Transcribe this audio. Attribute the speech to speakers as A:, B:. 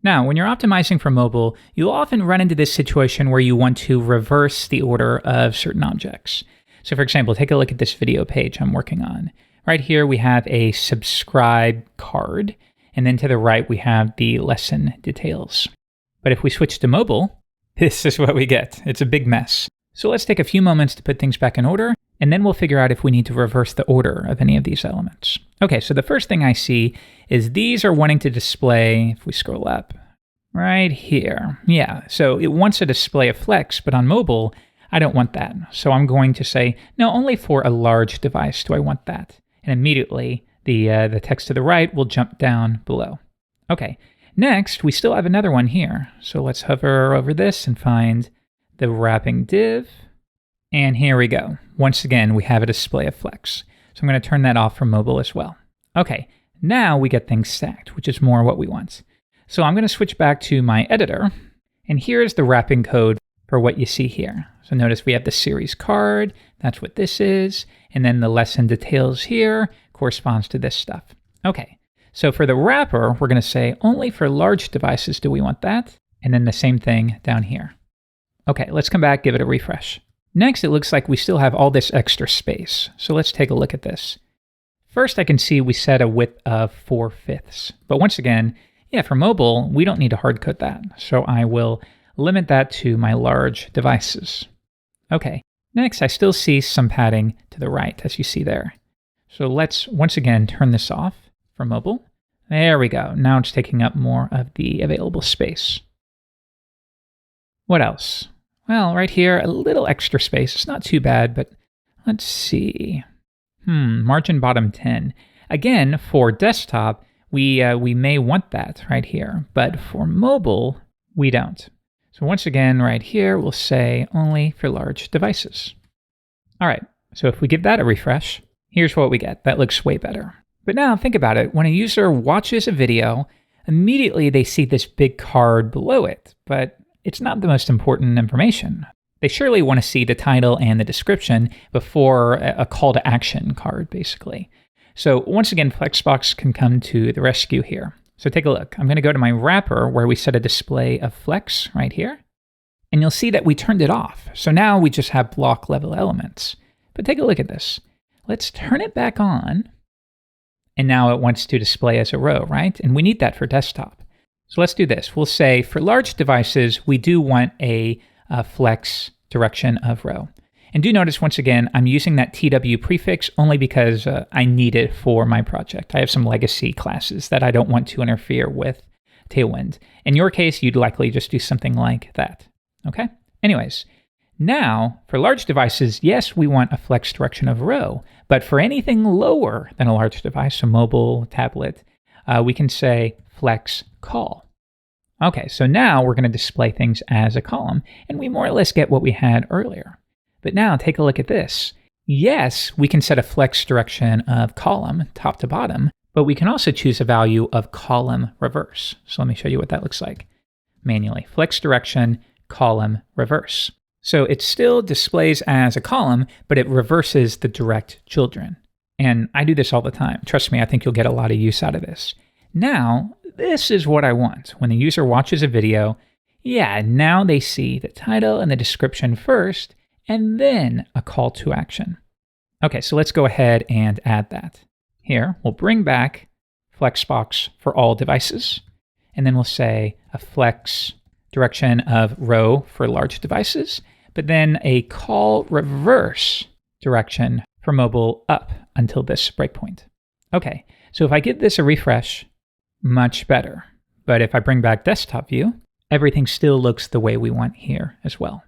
A: Now, when you're optimizing for mobile, you'll often run into this situation where you want to reverse the order of certain objects. So for example, take a look at this video page I'm working on. Right here, we have a subscribe card, and then to the right, we have the lesson details. But if we switch to mobile, this is what we get. It's a big mess. So let's take a few moments to put things back in order, and then we'll figure out if we need to reverse the order of any of these elements. Okay, so the first thing I see is these are wanting to display, if we scroll up, right here. Yeah, so it wants a display of flex, but on mobile, I don't want that. So I'm going to say, no, only for a large device do I want that. And immediately, the text to the right will jump down below. Okay, next, we still have another one here. So let's hover over this and find the wrapping div. And here we go. Once again, we have a display of flex. So I'm going to turn that off for mobile as well. Okay, now we get things stacked, which is more what we want. So I'm going to switch back to my editor. And here's the wrapping code for what you see here. So notice we have the series card. That's what this is. And then the lesson details here corresponds to this stuff. Okay, so for the wrapper, we're going to say only for large devices do we want that. And then the same thing down here. Okay, let's come back, give it a refresh. Next, it looks like we still have all this extra space. So let's take a look at this. First, I can see we set a width of 4/5. But once again, yeah, for mobile, we don't need to hard code that. So I will limit that to my large devices. Okay, next, I still see some padding to the right, as you see there. So let's once again turn this off for mobile. There we go. Now it's taking up more of the available space. What else? Well, right here, a little extra space. It's not too bad, but let's see. Margin bottom 10. Again, for desktop, we may want that right here, but for mobile, we don't. So once again, right here, we'll say only for large devices. All right, so if we give that a refresh, here's what we get. That looks way better. But now think about it. When a user watches a video, immediately they see this big card below it, but it's not the most important information. They surely want to see the title and the description before a call to action card, basically. So once again, Flexbox can come to the rescue here. So take a look. I'm going to go to my wrapper where we set a display of flex right here. And you'll see that we turned it off. So now we just have block level elements. But take a look at this. Let's turn it back on. And now it wants to display as a row, right? And we need that for desktop. So let's do this. We'll say for large devices, we do want a flex direction of row. And do notice, once again, I'm using that TW prefix only because I need it for my project. I have some legacy classes that I don't want to interfere with Tailwind. In your case, you'd likely just do something like that. Okay? Anyways, now for large devices, yes, we want a flex direction of row. But for anything lower than a large device, so mobile, tablet, we can say flex call. Okay, so now we're going to display things as a column, and we more or less get what we had earlier. But now take a look at this. Yes, we can set a flex direction of column, top to bottom, but we can also choose a value of column reverse. So let me show you what that looks like manually. Flex direction, column reverse. So it still displays as a column, but it reverses the direct children. And I do this all the time. Trust me, I think you'll get a lot of use out of this. Now, this is what I want. When the user watches a video, yeah, now they see the title and the description first, and then a call to action. Okay, so let's go ahead and add that. Here, we'll bring back Flexbox for all devices, and then we'll say a flex direction of row for large devices, but then a call reverse direction for mobile up until this breakpoint. Okay, so if I give this a refresh, much better. But if I bring back desktop view, everything still looks the way we want here as well.